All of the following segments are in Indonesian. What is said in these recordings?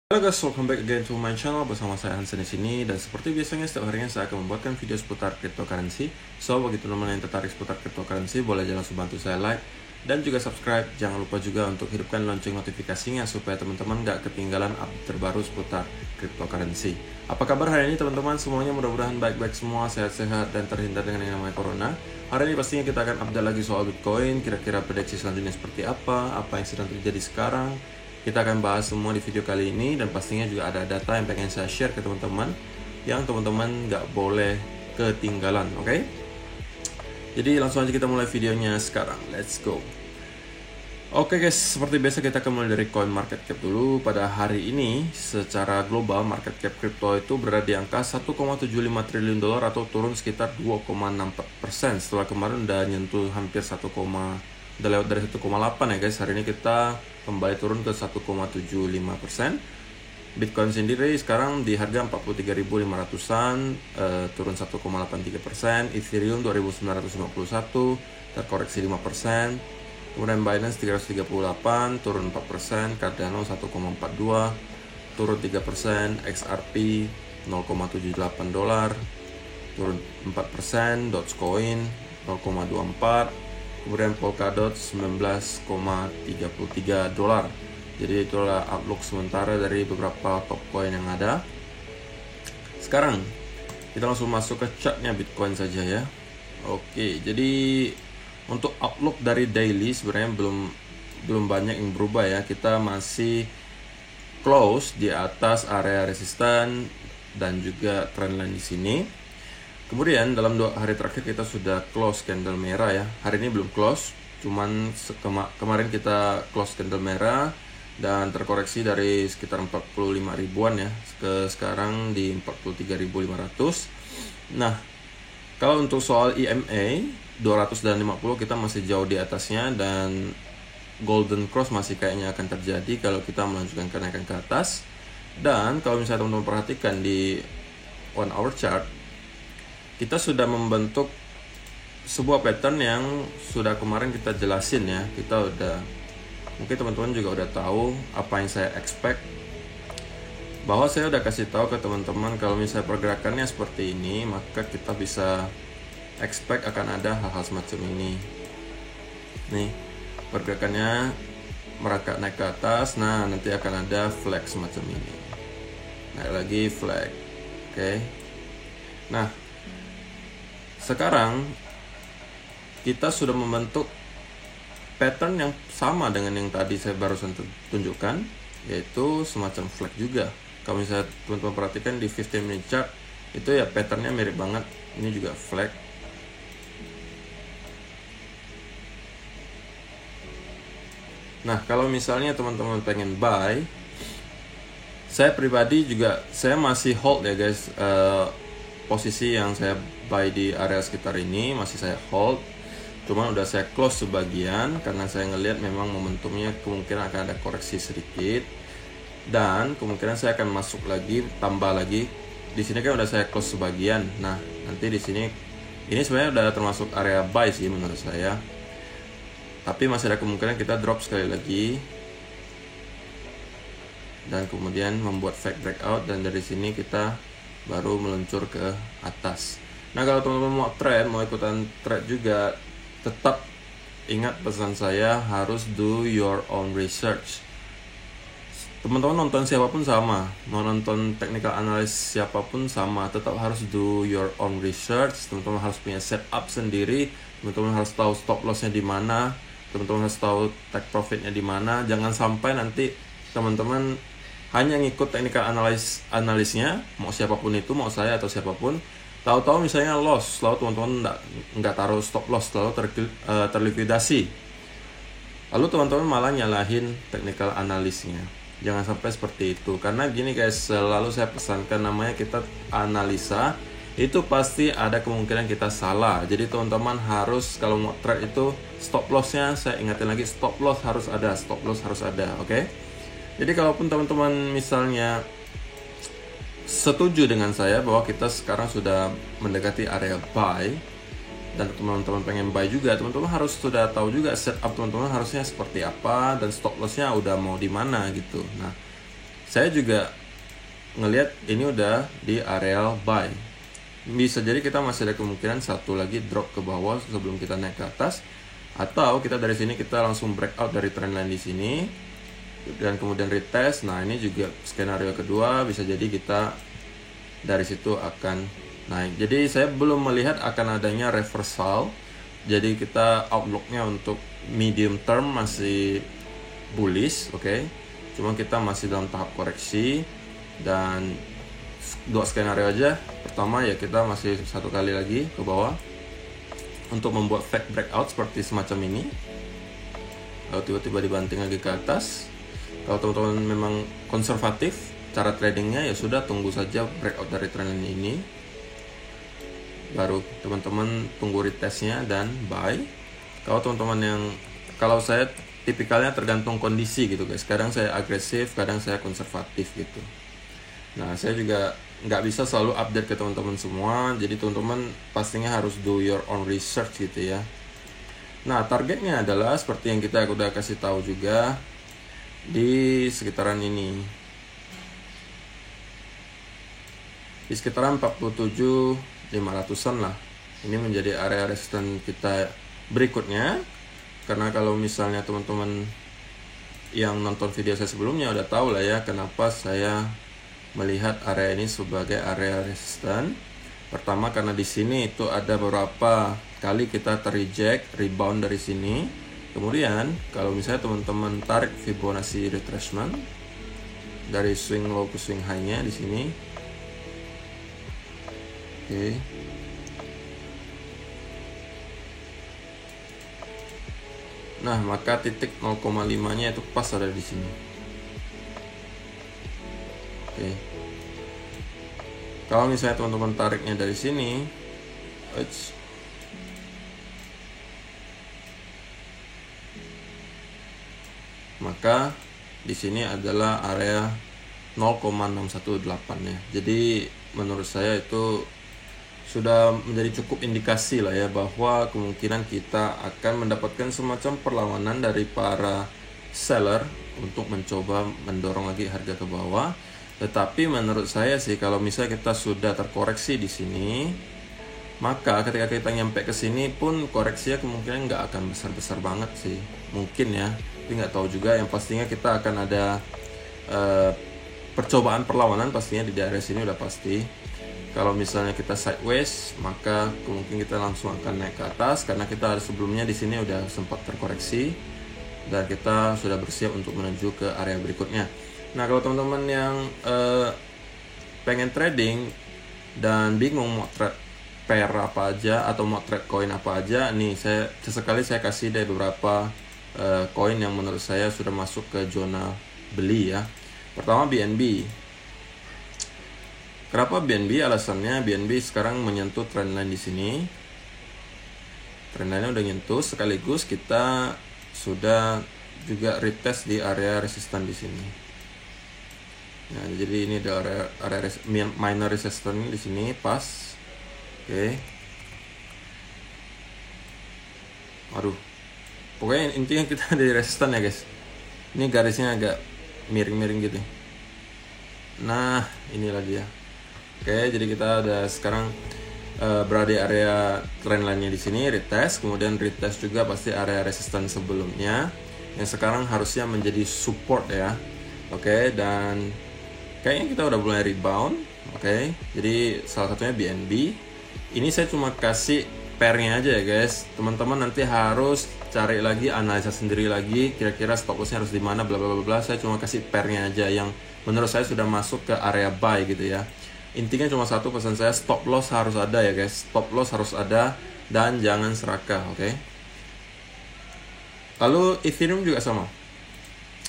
Halo guys, welcome back again to my channel. Bersama saya Hansen di sini, dan seperti biasanya setiap harinya saya akan membuatkan video seputar cryptocurrency. So, bagi teman-teman yang tertarik seputar cryptocurrency, boleh jangan lupa bantu saya like dan juga subscribe. Jangan lupa juga untuk hidupkan lonceng notifikasinya supaya teman-teman gak ketinggalan update terbaru seputar cryptocurrency. Apa kabar hari ini teman-teman? Semuanya mudah-mudahan baik-baik semua, sehat-sehat dan terhindar dengan yang namanya corona. Hari ini pastinya kita akan update lagi soal Bitcoin, kira-kira prediksi selanjutnya seperti apa yang sedang terjadi sekarang. Kita akan bahas semua di video kali ini, dan pastinya juga ada data yang pengen saya share ke teman-teman yang teman-teman nggak boleh ketinggalan, oke? Jadi langsung aja kita mulai videonya sekarang, let's go. Oke guys, seperti biasa kita akan mulai dari coin market cap dulu. Pada hari ini secara global market cap crypto itu berada di angka 1,75 triliun dolar atau turun sekitar 2,64%. Setelah kemarin udah nyentuh hampir udah lewat dari 1,8 ya guys. Hari ini kita kembali turun ke 1,75%. Bitcoin sendiri sekarang di harga 43.500-an, turun 1,83%. Ethereum 2.951, terkoreksi 5%. Kemudian Binance 338, turun 4%. Cardano 1,42, turun 3%. XRP 0,78 dolar, turun 4%. Dogecoin 0,24. Kemudian Polkadot 19,33 dolar. Jadi itulah outlook sementara dari beberapa top coin yang ada. Sekarang kita langsung masuk ke chartnya Bitcoin saja ya. Oke, jadi untuk outlook dari daily sebenarnya belum banyak yang berubah ya. Kita masih close di atas area resisten dan juga trendline di sini. Kemudian dalam 2 hari terakhir kita sudah close candle merah ya. Hari ini belum close, cuman kemarin kita close candle merah dan terkoreksi dari sekitar 45 ribuan ya ke sekarang di 43.500. Nah, kalau untuk soal EMA 200 dan 50 kita masih jauh di atasnya, dan golden cross masih kayaknya akan terjadi kalau kita melanjutkan kenaikan ke atas. Dan kalau misalnya teman-teman perhatikan di 1 hour chart, kita sudah membentuk sebuah pattern yang sudah kemarin kita jelasin ya. Mungkin teman-teman juga udah tahu apa yang saya expect, bahwa saya udah kasih tahu ke teman-teman kalau misalnya pergerakannya seperti ini, maka kita bisa expect akan ada hal-hal semacam ini. Nih, pergerakannya merangkak naik ke atas, nah nanti akan ada flag semacam ini. Naik lagi flag. Oke. Nah, sekarang kita sudah membentuk pattern yang sama dengan yang tadi saya barusan tunjukkan, yaitu semacam flag juga. Kalau misalnya teman-teman perhatikan di 15 minute chart, itu ya patternnya mirip banget. Ini juga flag. Nah, kalau misalnya teman-teman pengen buy, saya pribadi juga saya masih hold ya guys. Posisi yang saya buy di area sekitar ini masih saya hold, cuman udah saya close sebagian karena saya ngelihat memang momentumnya kemungkinan akan ada koreksi sedikit, dan kemungkinan saya akan masuk lagi, tambah lagi. Di sini kan udah saya close sebagian. Nah, nanti di sini ini sebenarnya udah termasuk area buy sih menurut saya, tapi masih ada kemungkinan kita drop sekali lagi dan kemudian membuat fake breakout, dan dari sini kita baru meluncur ke atas. Nah, kalau teman-teman mau ikutan trade juga, tetap ingat pesan saya, harus do your own research. Teman-teman nonton siapapun sama, mau nonton technical analysis siapapun sama, tetap harus do your own research. Teman-teman harus punya setup sendiri, teman-teman harus tahu stop lossnya di mana, teman-teman harus tahu take profitnya di mana. Jangan sampai nanti teman-teman hanya ngikut technical analisnya, mau siapapun itu, mau saya atau siapapun, tahu-tahu misalnya loss, lalu teman-teman nggak taruh stop loss, lalu terlikuidasi, lalu teman-teman malah nyalahin technical analisnya. Jangan sampai seperti itu, karena gini guys, selalu saya pesankan, namanya kita analisa, itu pasti ada kemungkinan kita salah. Jadi teman-teman harus, kalau mau trade itu, stop lossnya saya ingatin lagi, stop loss harus ada, oke? Jadi kalaupun teman-teman misalnya setuju dengan saya bahwa kita sekarang sudah mendekati area buy, dan teman-teman pengen buy juga, teman-teman harus sudah tahu juga setup teman-teman harusnya seperti apa, dan stop lossnya udah mau di mana gitu. Nah, saya juga ngelihat ini udah di area buy. Bisa jadi kita masih ada kemungkinan satu lagi drop ke bawah sebelum kita naik ke atas, atau kita dari sini kita langsung breakout dari trendline di sini dan kemudian retest. Nah, ini juga skenario kedua, bisa jadi kita dari situ akan naik. Jadi saya belum melihat akan adanya reversal. Jadi kita outlooknya untuk medium term masih bullish, oke. Cuma kita masih dalam tahap koreksi, dan dua skenario aja. Pertama ya kita masih satu kali lagi ke bawah untuk membuat fake breakout seperti semacam ini, lalu tiba-tiba dibanting lagi ke atas. Kalau teman-teman memang konservatif cara tradingnya, ya sudah tunggu saja breakout dari trendline ini, baru teman-teman tunggu retestnya dan buy. Kalau teman-teman yang, kalau saya tipikalnya tergantung kondisi gitu guys, kadang saya agresif, kadang saya konservatif gitu. Nah, saya juga nggak bisa selalu update ke teman-teman semua, jadi teman-teman pastinya harus do your own research gitu ya. Nah, targetnya adalah seperti yang kita udah kasih tahu juga, di sekitaran ini, di sekitaran 47.500an lah. Ini menjadi area resisten kita berikutnya. Karena kalau misalnya teman-teman yang nonton video saya sebelumnya udah tahu lah ya kenapa saya melihat area ini sebagai area resisten. Pertama karena di sini itu ada beberapa kali kita terreject, rebound dari sini. Kemudian kalau misalnya teman-teman tarik Fibonacci retracement dari swing low ke swing high-nya di sini. Oke. Nah, maka titik 0,5-nya itu pas ada di sini. Oke. Kalau misalnya teman-teman tariknya dari sini, maka di sini adalah area 0,618 ya. Jadi menurut saya itu sudah menjadi cukup indikasi lah ya bahwa kemungkinan kita akan mendapatkan semacam perlawanan dari para seller untuk mencoba mendorong lagi harga ke bawah. Tetapi menurut saya sih kalau misalnya kita sudah terkoreksi di sini, maka ketika kita nyampe ke sini pun koreksinya kemungkinan nggak akan besar-besar banget sih, mungkin ya, tapi nggak tahu juga. Yang pastinya kita akan ada percobaan perlawanan pastinya di daerah sini udah pasti. Kalau misalnya kita sideways, maka kemungkinan kita langsung akan naik ke atas karena kita sebelumnya di sini udah sempat terkoreksi dan kita sudah bersiap untuk menuju ke area berikutnya. Nah, kalau teman-teman yang pengen trading dan bingung mau trade pair apa aja atau mau trade koin apa aja, nih saya sesekali saya kasih deh beberapa koin yang menurut saya sudah masuk ke zona beli ya. Pertama BNB. Kenapa BNB? Alasannya BNB sekarang menyentuh trendline di sini. Trendline-nya udah nyentuh, sekaligus kita sudah juga retest di area resisten di sini. Nah, jadi ini ada area minor resistance di sini pas. Oke. Aduh. Pokoknya intinya kita di resisten ya, guys. Ini garisnya agak miring-miring gitu. Nah, inilah dia. Oke, jadi kita ada sekarang berada di area trendline-nya di sini, retest, kemudian retest juga pasti area resisten sebelumnya yang sekarang harusnya menjadi support ya. Oke, dan kayaknya kita udah mulai rebound. Oke, jadi salah satunya BNB. Ini saya cuma kasih pairnya aja ya guys. Teman-teman nanti harus cari lagi, analisa sendiri lagi, kira-kira stop lossnya harus di mana, bla bla bla. Saya cuma kasih pairnya aja yang menurut saya sudah masuk ke area buy gitu ya. Intinya cuma satu pesan saya, stop loss harus ada ya guys. Stop loss harus ada dan jangan serakah, oke? Lalu Ethereum juga sama.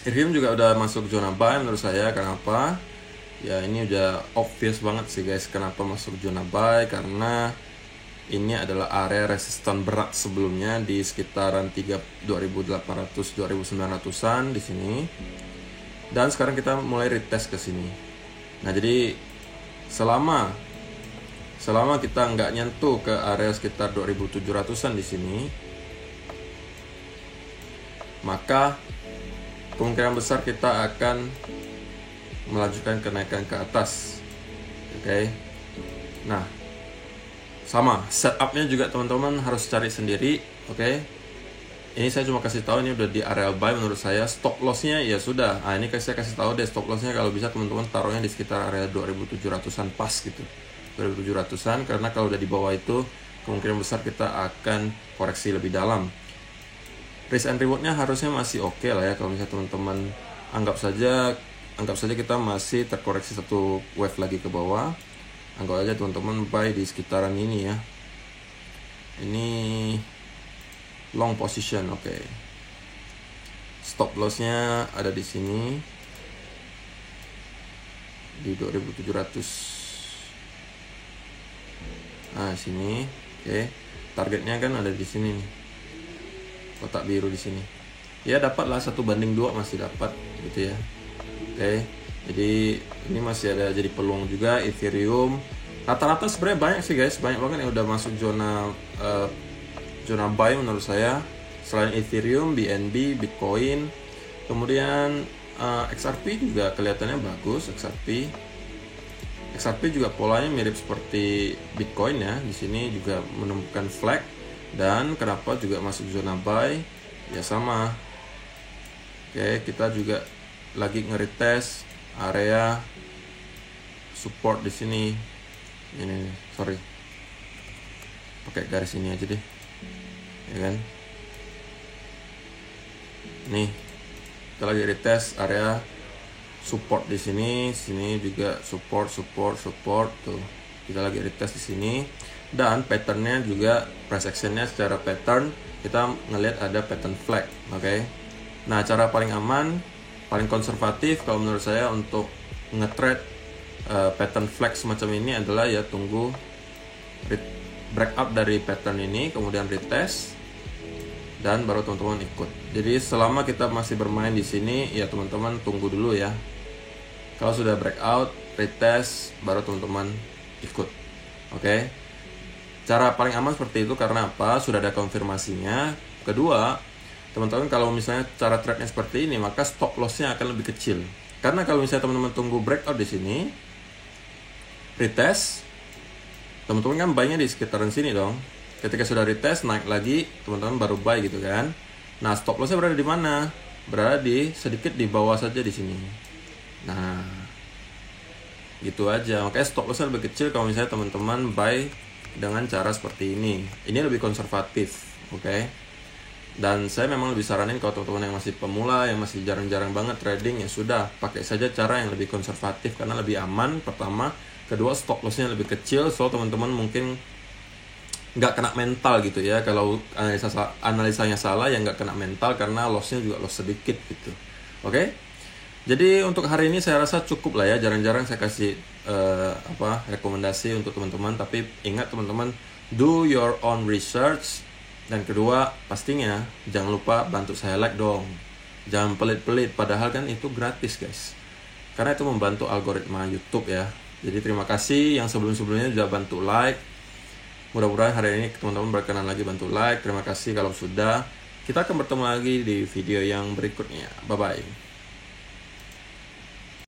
Ethereum juga udah masuk zona buy menurut saya. Kenapa? Ya ini udah obvious banget sih guys kenapa masuk zona buy, karena ini adalah area resisten berat sebelumnya di sekitaran 2800-2900an di sini. Dan sekarang kita mulai retest ke sini. Nah, jadi selama kita nggak nyentuh ke area sekitar 2700an di sini, maka kemungkinan besar kita akan melanjutkan kenaikan ke atas. Oke. Nah, sama setupnya juga teman-teman harus cari sendiri. Oke. Ini saya cuma kasih tahu, ini udah di area buy menurut saya. Stop lossnya ya sudah. Ini saya kasih tahu deh, stop lossnya kalau bisa teman-teman taruhnya di sekitar area 2700-an pas gitu. 2700-an, karena kalau udah di bawah itu kemungkinan besar kita akan koreksi lebih dalam. Risk and rewardnya harusnya masih oke lah ya. Kalau misalnya teman-teman anggap saja kita masih terkoreksi satu wave lagi ke bawah, anggap aja teman-teman buy di sekitaran ini ya. Ini long position, oke. Stop lossnya ada di sini di 2700. Nah, sini, oke. Targetnya kan ada di sini nih, kotak biru di sini. Ya dapatlah 1:2 masih dapat gitu ya. Oke. Jadi ini masih ada jadi peluang juga. Ethereum rata-rata sebenarnya banyak sih guys, banyak banget yang udah masuk zona buy menurut saya. Selain Ethereum, BNB, Bitcoin, kemudian XRP juga kelihatannya bagus. XRP juga polanya mirip seperti Bitcoin ya. Di sini juga menemukan flag, dan kenapa juga masuk zona buy? Ya sama. Oke, kita juga lagi nge-retest area support di sini. Ini sorry, pakai garis ini aja deh, ya kan? Nih, kita lagi retest area support di sini. Sini juga support tuh. Kita lagi retest di sini, dan patternnya juga price actionnya secara pattern kita ngelihat ada pattern flag. Oke. Nah, cara paling aman, paling konservatif kalau menurut saya untuk nge-trade pattern flag semacam ini adalah ya tunggu breakout dari pattern ini, kemudian retest, dan baru teman-teman ikut. Jadi selama kita masih bermain di sini ya teman-teman tunggu dulu ya. Kalau sudah breakout, retest, baru teman-teman ikut. Oke. Cara paling aman seperti itu karena apa? Sudah ada konfirmasinya. Kedua, teman-teman kalau misalnya cara trade-nya seperti ini, maka stop loss-nya akan lebih kecil. Karena kalau misalnya teman-teman tunggu breakout di sini, retest, teman-teman kan buy-nya di sekitaran sini dong. Ketika sudah retest naik lagi, teman-teman baru buy gitu kan. Nah, stop loss-nya berada di mana? Berada di sedikit di bawah saja di sini. Nah, gitu aja. Makanya stop loss-nya lebih kecil kalau misalnya teman-teman buy dengan cara seperti ini. Ini lebih konservatif, oke? Dan saya memang lebih saranin kalau teman-teman yang masih pemula, yang masih jarang-jarang banget trading, ya sudah pakai saja cara yang lebih konservatif karena lebih aman. Pertama, kedua stop loss-nya lebih kecil, so teman-teman mungkin nggak kena mental gitu ya. Kalau analisanya salah ya nggak kena mental karena loss-nya juga loss sedikit gitu. Oke? Jadi untuk hari ini saya rasa cukup lah ya. Jarang-jarang saya kasih rekomendasi untuk teman-teman, tapi ingat teman-teman, do your own research. Dan kedua, pastinya jangan lupa bantu saya like dong. Jangan pelit-pelit, padahal kan itu gratis guys. Karena itu membantu algoritma YouTube ya. Jadi terima kasih yang sebelum-sebelumnya sudah bantu like. Mudah-mudahan hari ini teman-teman berkenan lagi bantu like. Terima kasih kalau sudah. Kita akan bertemu lagi di video yang berikutnya. Bye-bye.